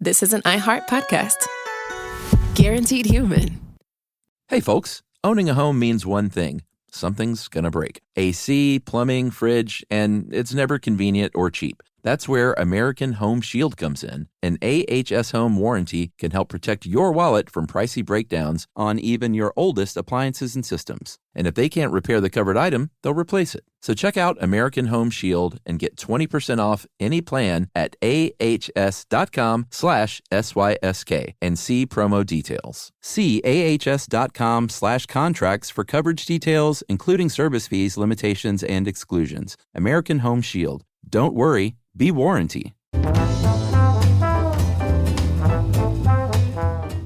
this is an iHeart podcast. Guaranteed human. Hey, folks. Owning a home means one thing. Something's gonna break. AC, plumbing, fridge, and it's never convenient or cheap. That's where American Home Shield comes in. An AHS Home warranty can help protect your wallet from pricey breakdowns on even your oldest appliances and systems. And if they can't repair the covered item, they'll replace it. So check out American Home Shield and get 20% off any plan at ahs.com/SYSK and see promo details. See ahs.com/contracts for coverage details, including service fees, limitations, and exclusions. American Home Shield. Don't worry, be warranty.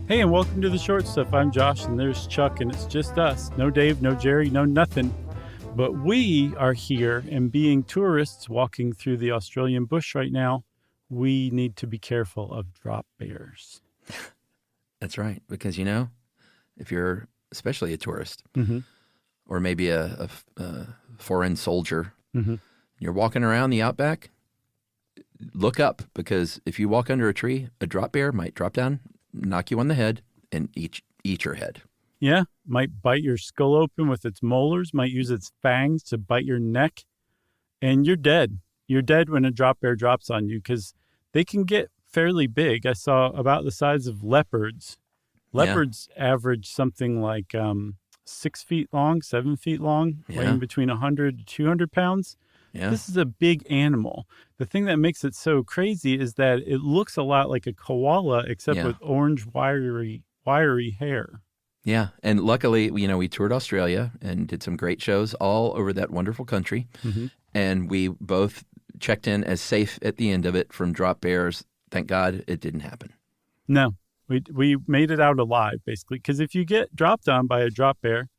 Hey, and welcome to The Short Stuff. I'm Josh, and there's Chuck, and it's just us. No Dave, no Jerry, no nothing. But we are here, and being tourists walking through the Australian bush right now, we need to be careful of drop bears. That's right, because, you know, if you're especially a tourist or maybe a foreign soldier, you're walking around the outback, look up, because if you walk under a tree, a drop bear might drop down, knock you on the head, and eat your head. Yeah, might bite your skull open with its molars, might use its fangs to bite your neck, and you're dead. You're dead when a drop bear drops on you because they can get fairly big. I saw about the size of leopards. Leopards average something like 6 feet long, 7 feet long, weighing between 100 to 200 pounds. Yeah. This is a big animal. The thing that makes it so crazy is that it looks a lot like a koala, except with orange, wiry hair. Yeah, and luckily, you know, we toured Australia and did some great shows all over that wonderful country, and we both checked in as safe at the end of it from drop bears. Thank God it didn't happen. No, we made it out alive, basically, because if you get dropped on by a drop bear,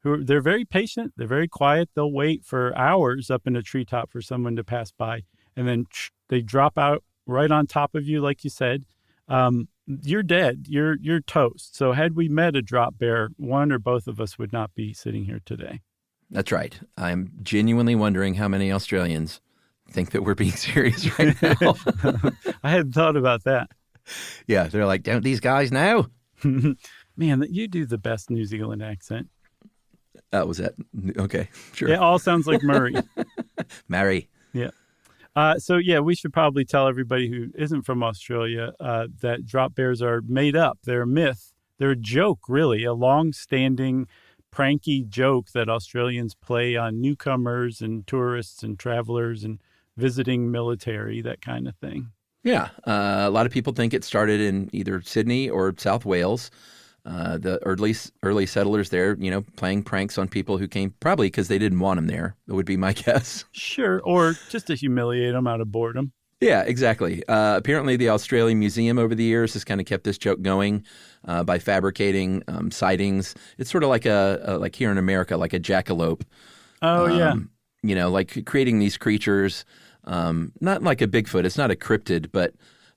they're very patient, they're very quiet, they'll wait for hours up in a treetop for someone to pass by, and then they drop out right on top of you, like you said. You're dead. You're toast. So had we met a drop bear, one or both of us would not be sitting here today. That's right. I'm genuinely wondering how many Australians think that we're being serious right now. I hadn't thought about that. Yeah, they're like, don't these guys know? Man, you do the best New Zealand accent. Was that? Okay, sure. It all sounds like Murray. Murray. Yeah. We should probably tell everybody who isn't from Australia that drop bears are made up. They're a myth. They're a joke, really, a long-standing pranky joke that Australians play on newcomers and tourists and travelers and visiting military, that kind of thing. Yeah. A lot of people think it started in either Sydney or South Wales. The early settlers there, you know, playing pranks on people who came probably because they didn't want them there. It would be my guess. Sure. Or just to humiliate them out of boredom. Yeah, exactly. Apparently, the Australian Museum over the years has kind of kept this joke going by fabricating sightings. It's sort of like like here in America, like a jackalope. Oh, yeah. You know, like creating these creatures, not like a Bigfoot. It's not a cryptid, but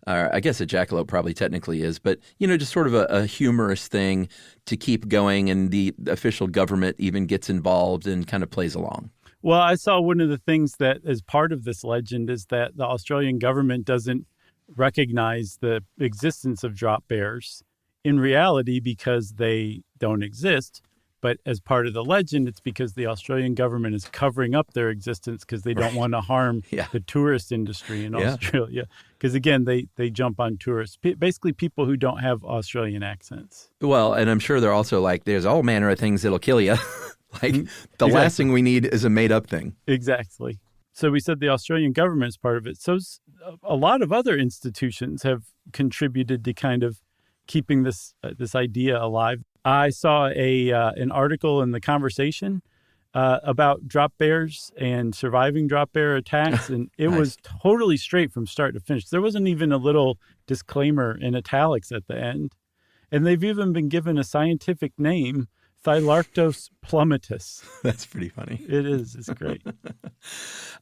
I guess a jackalope probably technically is, but, you know, just sort of a humorous thing to keep going, and the official government even gets involved and kind of plays along. Well, I saw one of the things that is part of this legend is that the Australian government doesn't recognize the existence of drop bears in reality because they don't exist. But as part of the legend, it's because the Australian government is covering up their existence because they don't want to harm the tourist industry in Australia. Because, again, they jump on tourists, basically people who don't have Australian accents. Well, and I'm sure they're also like, there's all manner of things that'll kill you. The last thing we need is a made-up thing. Exactly. So we said the Australian government is part of it. So a lot of other institutions have contributed to kind of keeping this idea alive. I saw an article in The Conversation about drop bears and surviving drop bear attacks, and it was totally straight from start to finish. There wasn't even a little disclaimer in italics at the end. And they've even been given a scientific name, Thylarctos plummetus. That's pretty funny. It is. It's great.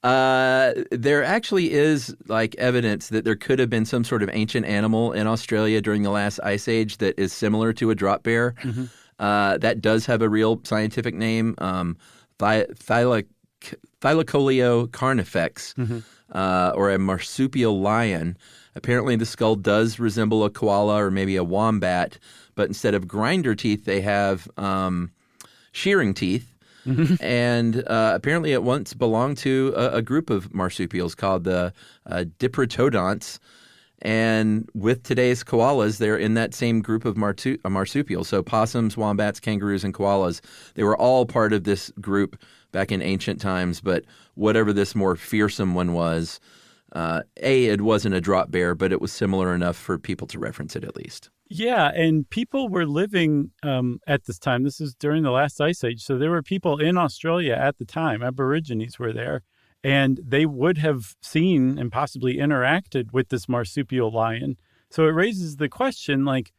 There actually is like evidence that there could have been some sort of ancient animal in Australia during the last ice age that is similar to a drop bear. That does have a real scientific name, Thylacoleo carnifex, or a marsupial lion. Apparently, the skull does resemble a koala or maybe a wombat, but instead of grinder teeth, they have shearing teeth. And apparently it once belonged to a group of marsupials called the diprotodonts. And with today's koalas, they're in that same group of marsupials. So possums, wombats, kangaroos, and koalas, they were all part of this group back in ancient times. But whatever this more fearsome one was, it wasn't a drop bear, but it was similar enough for people to reference it at least. Yeah, and people were living at this time. This is during the last ice age. So there were people in Australia at the time. Aborigines were there, and they would have seen and possibly interacted with this marsupial lion. So it raises the question, like,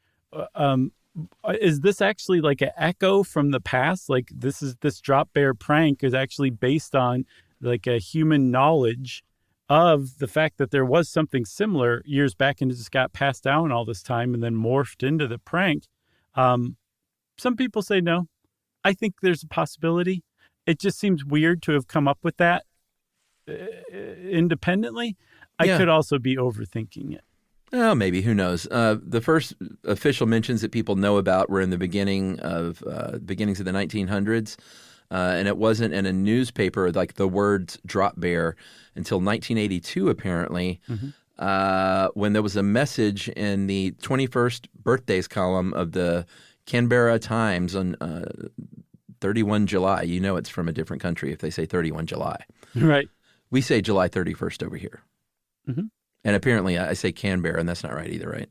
is this actually like an echo from the past? Like this drop bear prank is actually based on like a human knowledge of the fact that there was something similar years back and it just got passed down all this time and then morphed into the prank. Some people say no. I think there's a possibility. It just seems weird to have come up with that independentally. I could also be overthinking it. Oh, maybe. Who knows? The first official mentions that people know about were in the beginnings of the 1900s. And it wasn't in a newspaper like the words drop bear until 1982, apparently, when there was a message in the 21st birthdays column of the Canberra Times on 31 July. You know it's from a different country if they say 31 July. Right. We say July 31st over here. Mm-hmm. And apparently I say Canberra, and that's not right either, right?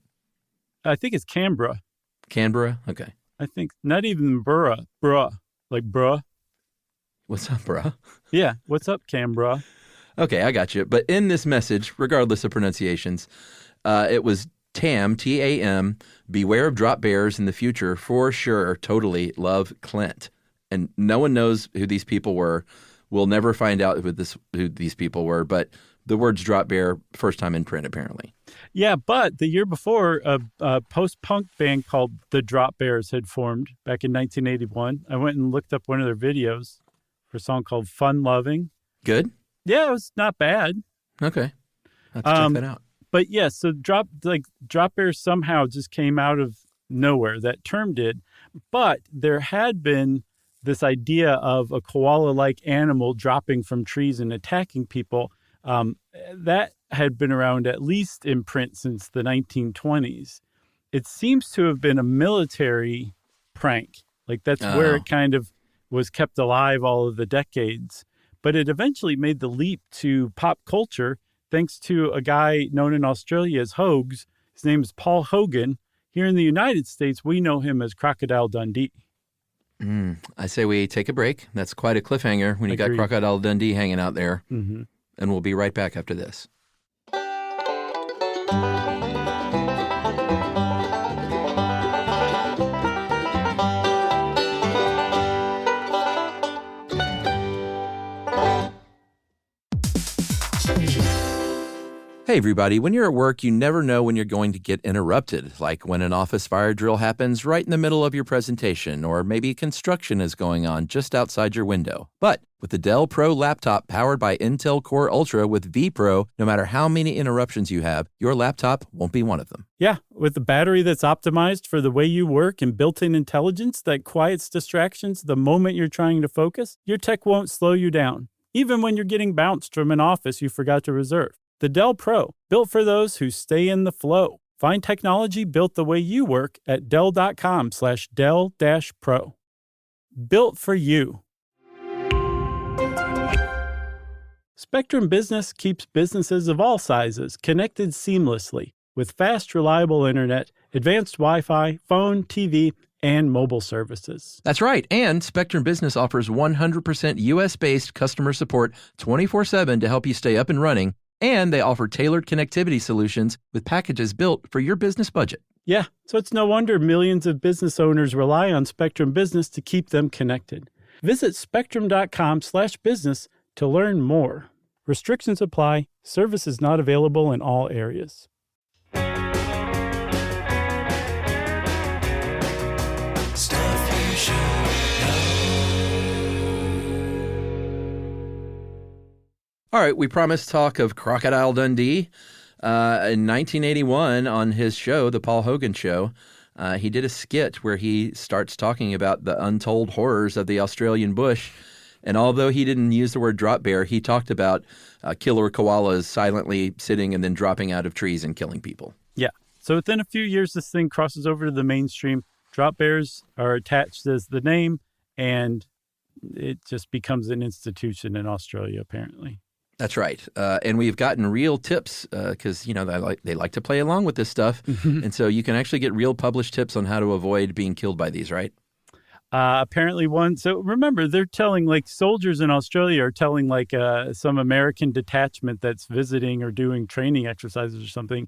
I think it's Canberra. Canberra? Okay. I think not even bruh, like bruh. What's up, bruh? Yeah, what's up, Canberra? Okay, I got you. But in this message, regardless of pronunciations, it was TAM, T-A-M, beware of drop bears in the future, for sure, totally, love, Clint. And no one knows who these people were. We'll never find out who these people were, but the words drop bear, first time in print, apparently. Yeah, but the year before, a post-punk band called the Drop Bears had formed back in 1981. I went and looked up one of their videos for a song called Fun Loving. Good? Yeah, it was not bad. Okay. I'll have to check that out. But yeah, so drop bears somehow just came out of nowhere. That term did. But there had been this idea of a koala-like animal dropping from trees and attacking people. That had been around at least in print since the 1920s. It seems to have been a military prank. Like that's where it kind of was kept alive all of the decades. But it eventually made the leap to pop culture thanks to a guy known in Australia as Hogs. His name is Paul Hogan. Here in the United States, we know him as Crocodile Dundee. I say we take a break. That's quite a cliffhanger when you got Crocodile Dundee hanging out there. Mm-hmm. And we'll be right back after this. Hey, everybody. When you're at work, you never know when you're going to get interrupted, like when an office fire drill happens right in the middle of your presentation, or maybe construction is going on just outside your window. But with the Dell Pro laptop powered by Intel Core Ultra with vPro, no matter how many interruptions you have, your laptop won't be one of them. Yeah, with a battery that's optimized for the way you work and built-in intelligence that quiets distractions the moment you're trying to focus, your tech won't slow you down, even when you're getting bounced from an office you forgot to reserve. The Dell Pro, built for those who stay in the flow. Find technology built the way you work at Dell.com/Dell-Pro. Built for you. Spectrum Business keeps businesses of all sizes connected seamlessly with fast, reliable internet, advanced Wi-Fi, phone, TV, and mobile services. That's right. And Spectrum Business offers 100% U.S.-based customer support 24/7 to help you stay up and running. And they offer tailored connectivity solutions with packages built for your business budget. Yeah, so it's no wonder millions of business owners rely on Spectrum Business to keep them connected. Visit spectrum.com/business to learn more. Restrictions apply. Services not available in all areas. Stuff you should know. All right, we promised talk of Crocodile Dundee. In 1981, on his show, The Paul Hogan Show, he did a skit where he starts talking about the untold horrors of the Australian bush. And although he didn't use the word drop bear, he talked about killer koalas silently sitting and then dropping out of trees and killing people. Yeah. So within a few years, this thing crosses over to the mainstream. Drop bears are attached as the name, and it just becomes an institution in Australia, apparently. That's right. And we've gotten real tips because, they like to play along with this stuff. And so you can actually get real published tips on how to avoid being killed by these, right? Apparently one. So remember, they're telling, like, soldiers in Australia are telling, like, some American detachment that's visiting or doing training exercises or something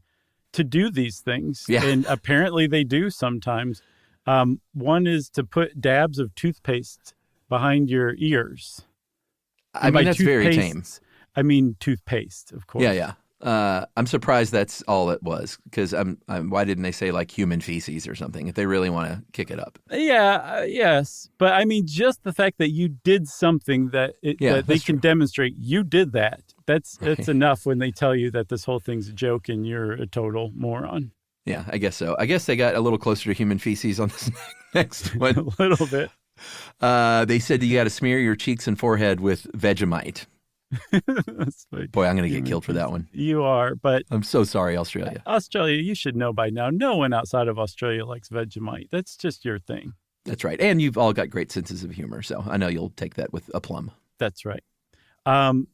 to do these things. Yeah. And apparently they do sometimes. One is to put dabs of toothpaste behind your ears. I mean, that's very tame. I mean, toothpaste, of course. Yeah. I'm surprised that's all it was because why didn't they say like human feces or something if they really want to kick it up? Yeah, yes. But I mean, just the fact that you did something that they can demonstrate you did that. That's enough when they tell you that this whole thing's a joke and you're a total moron. Yeah, I guess so. I guess they got a little closer to human feces on this next one. A little bit. They said you got to smear your cheeks and forehead with Vegemite. Boy, I'm going to get killed for that one. You are, but I'm so sorry, Australia. Australia, you should know by now. No one outside of Australia likes Vegemite. That's just your thing. That's right. And you've all got great senses of humor, so I know you'll take that with aplomb. That's right.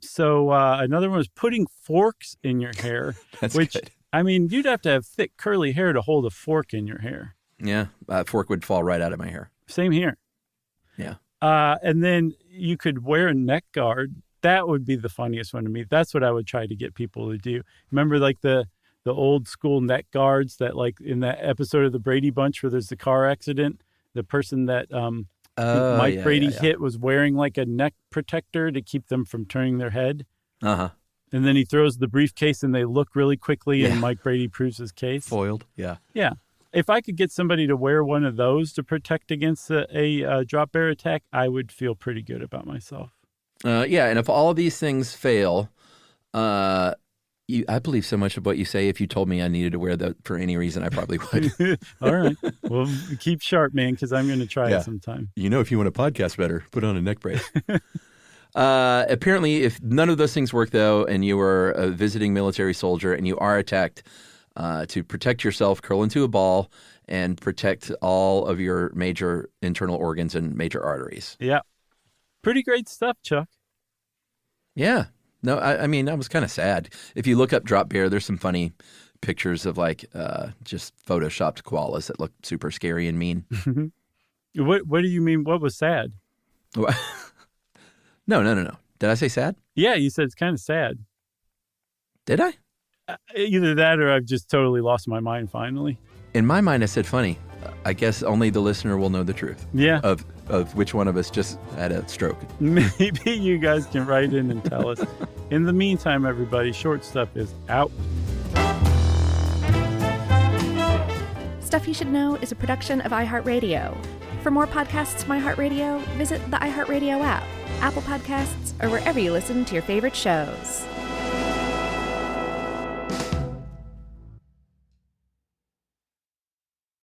So another one was putting forks in your hair. That's good. I mean, you'd have to have thick, curly hair to hold a fork in your hair. Yeah, a fork would fall right out of my hair. Same here. Yeah. And then you could wear a neck guard. That would be the funniest one to me. That's what I would try to get people to do. Remember, like, the old school neck guards that, like, in that episode of the Brady Bunch where there's the car accident, the person that Mike Brady hit was wearing, like, a neck protector to keep them from turning their head. Uh-huh. And then he throws the briefcase and they look really quickly and Mike Brady proves his case. Foiled. Yeah. Yeah. If I could get somebody to wear one of those to protect against a drop bear attack, I would feel pretty good about myself. And if all of these things fail, I believe so much of what you say. If you told me I needed to wear that for any reason, I probably would. All right. Well, keep sharp, man, because I'm going to try it sometime. If you want to podcast better, put on a neck brace. Apparently, if none of those things work, though, and you are a visiting military soldier and you are attacked, to protect yourself, curl into a ball and protect all of your major internal organs and major arteries. Yeah. Pretty great stuff, Chuck. Yeah. No, I mean, I was kind of sad. If you look up drop bear, there's some funny pictures of just photoshopped koalas that look super scary and mean. What do you mean? What was sad? No. Did I say sad? Yeah, you said it's kind of sad. Did I? Either that or I've just totally lost my mind finally. In my mind, I said funny. I guess only the listener will know the truth. Yeah. Of which one of us just had a stroke. Maybe you guys can write in and tell us. In the meantime, everybody, Short Stuff is out. Stuff You Should Know is a production of iHeartRadio. For more podcasts from iHeartRadio, visit the iHeartRadio app, Apple Podcasts, or wherever you listen to your favorite shows.